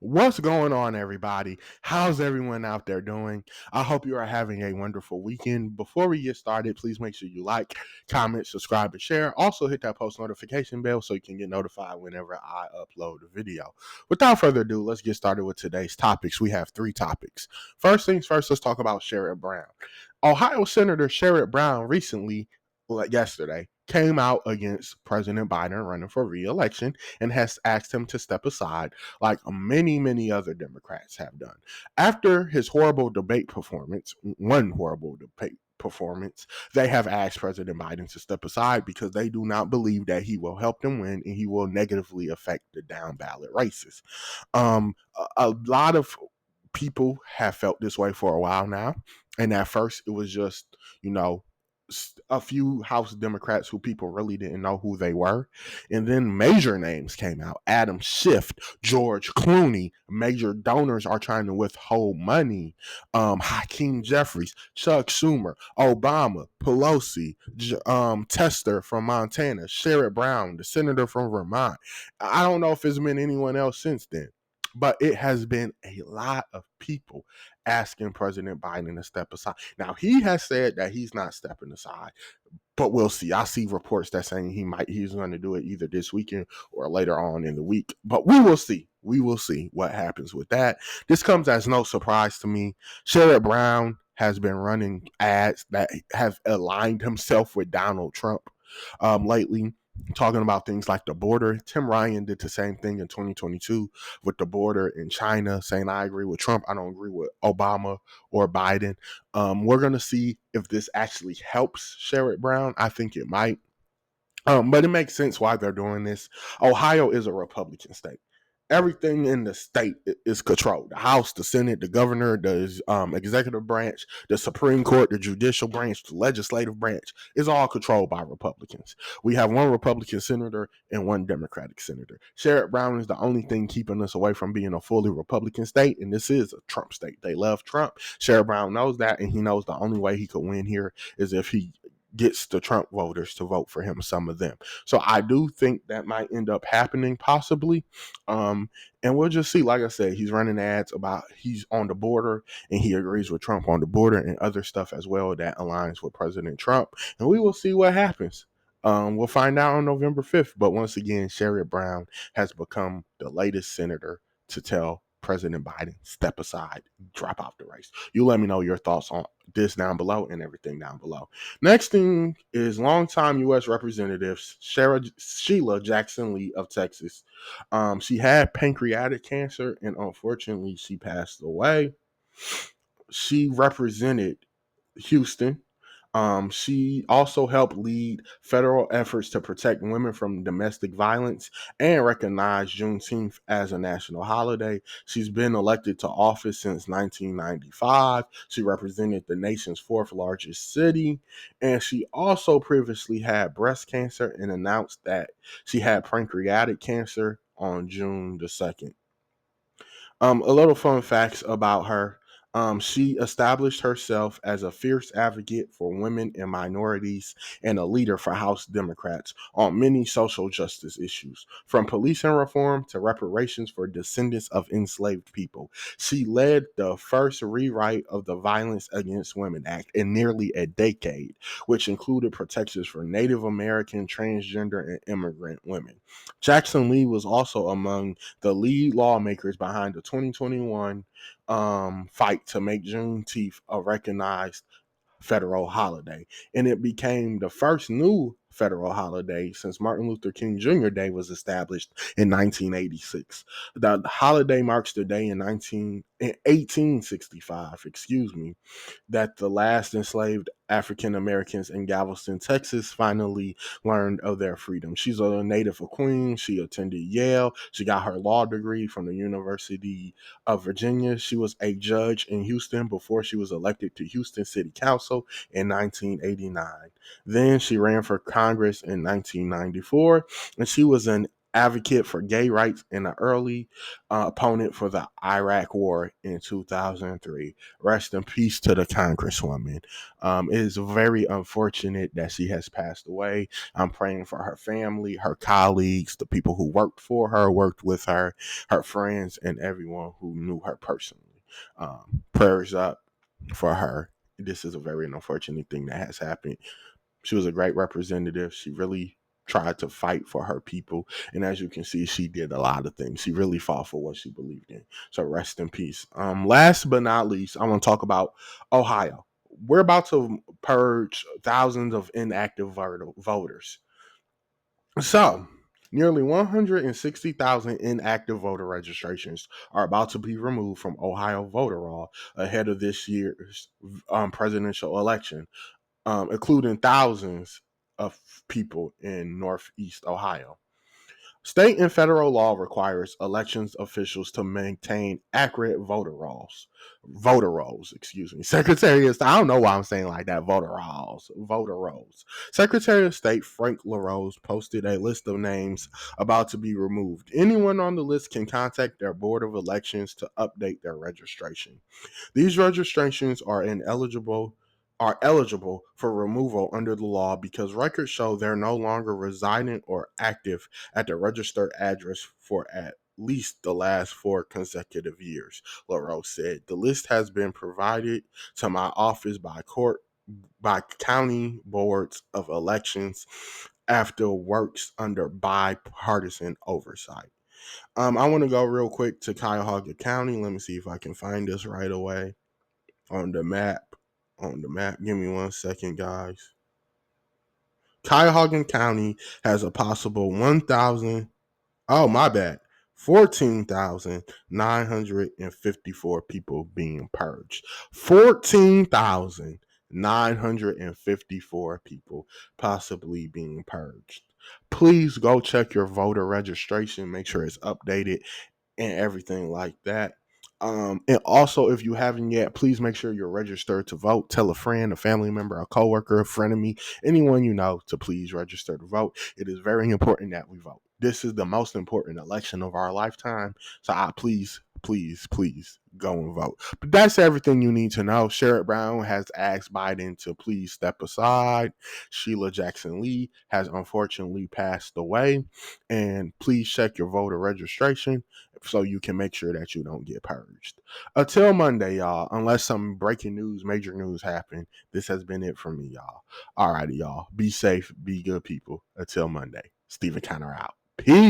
What's going on, everybody? How's everyone out there doing? I hope you are having a wonderful weekend. Before we get started, please make sure you like, comment, subscribe, and share. Also, hit that post notification bell so you can get notified whenever I upload a video. Without further ado, let's get started with today's topics. We have three topics. First things first, let's talk about Sherrod Brown. Ohio Senator Sherrod Brown recently, yesterday, came out against President Biden running for re-election and has asked him to step aside like many other Democrats have done. After his horrible debate performance, one horrible debate performance, they have asked President Biden to step aside because they do not believe that he will help them win and he will negatively affect the down ballot races. A lot of people have felt this way for a while now. And at first, it was just, you know, a few House Democrats who people really didn't know who they were. And then major names came out. Adam Schiff, George Clooney, major donors are trying to withhold money. Hakeem Jeffries, Chuck Schumer, Obama, Pelosi, Tester from Montana, Sherrod Brown, the senator from Vermont. I don't know if it's been anyone else since then. But it has been a lot of people asking President Biden to step aside. Now, he has said that he's not stepping aside, but we'll see. I see reports that saying he's going to do it either this weekend or later on in the week. But we will see. We will see what happens with that. This comes as no surprise to me. Sherrod Brown has been running ads that have aligned himself with Donald Trump lately, talking about things like the border. Tim Ryan did the same thing in 2022 with the border in China, saying, I agree with Trump. I don't agree with Obama or Biden. We're going to see if this actually helps Sherrod Brown. I think it might. But it makes sense why they're doing this. Ohio is a Republican state. Everything in the state is controlled. The House, the Senate, the governor, the executive branch, the Supreme Court, the judicial branch, the legislative branch is all controlled by Republicans. We have one Republican senator and one Democratic senator. Sherrod Brown is the only thing keeping us away from being a fully Republican state, and this is a Trump state. They love Trump. Sherrod Brown knows that, and he knows the only way he could win here is if he gets the Trump voters to vote for him, some of them. So I do think that might end up happening possibly. And we'll just see. Like I said, he's running ads about he's on the border and he agrees with Trump on the border and other stuff as well that aligns with President Trump. And we will see what happens. We'll find out on November 5th. But once again, Sherrod Brown has become the latest senator to tell President Biden, step aside, drop out the race. You let me know your thoughts on this down below and everything down below. Next thing is longtime U.S. Representative Sheila Jackson Lee of Texas. She had pancreatic cancer and unfortunately she passed away. She represented Houston. She also helped lead federal efforts to protect women from domestic violence and recognize Juneteenth as a national holiday. She's been elected to office since 1995. She represented the nation's fourth largest city, and she also previously had breast cancer and announced that she had pancreatic cancer on June the 2nd. A little fun facts about her. She established herself as a fierce advocate for women and minorities and a leader for House Democrats on many social justice issues, from policing reform to reparations for descendants of enslaved people. She led the first rewrite of the Violence Against Women Act in nearly a decade, which included protections for Native American, transgender, and immigrant women. Jackson Lee was also among the lead lawmakers behind the 2021 fight to make Juneteenth a recognized federal holiday. And it became the first new federal holiday since Martin Luther King Jr. Day was established in 1986. The holiday marks the day in 1865, that the last enslaved African Americans in Galveston, Texas, finally learned of their freedom. She's a native of Queens. She attended Yale. She got her law degree from the University of Virginia. She was a judge in Houston before she was elected to Houston City Council in 1989. Then she ran for Congress in 1994, and she was an advocate for gay rights and an early opponent for the Iraq War in 2003. Rest in peace to the Congresswoman. It is very unfortunate that she has passed away. I'm praying for her family, her colleagues, the people who worked for her, worked with her friends, and everyone who knew her personally. Prayers up for her. This is a very unfortunate thing that has happened. She was a great representative. She really tried to fight for her people. And as you can see, she did a lot of things. She really fought for what she believed in. So rest in peace. Last but not least, I want to talk about Ohio. We're about to purge thousands of inactive voters. So, nearly 160,000 inactive voter registrations are about to be removed from Ohio voter roll ahead of this year's presidential election, including thousands of people in Northeast Ohio. State and federal law requires elections officials to maintain accurate voter rolls, excuse me. Secretary of State, I don't know why I'm saying like that, voter rolls. Secretary of State Frank LaRose posted a list of names about to be removed. Anyone on the list can contact their Board of Elections to update their registration. These registrations are eligible for removal under the law because records show they're no longer residing or active at the registered address for at least the last 4 consecutive years, LaRose said. The list has been provided to my office by county boards of elections after works under bipartisan oversight. I want to go real quick to Cuyahoga County. Let me see if I can find this right away on the map. Give me 1 second, guys. Cuyahoga County has a possible 1,000. Oh, my bad. 14,954 people being purged. 14,954 people possibly being purged. Please go check your voter registration. Make sure it's updated and everything like that. And also, if you haven't yet, please make sure you're registered to vote. Tell a friend, a family member, a coworker, a friend of me, anyone you know to please register to vote. It is very important that we vote. This is the most important election of our lifetime. So please go and vote. But that's everything you need to know. Sherrod Brown has asked Biden to please step aside. Sheila Jackson Lee has unfortunately passed away. And please check your voter registration so you can make sure that you don't get purged. Until Monday, y'all, unless some breaking news, major news happen, this has been it for me, y'all. Alrighty, y'all. Be safe, be good people. Until Monday. Stephen Conner out. Peace.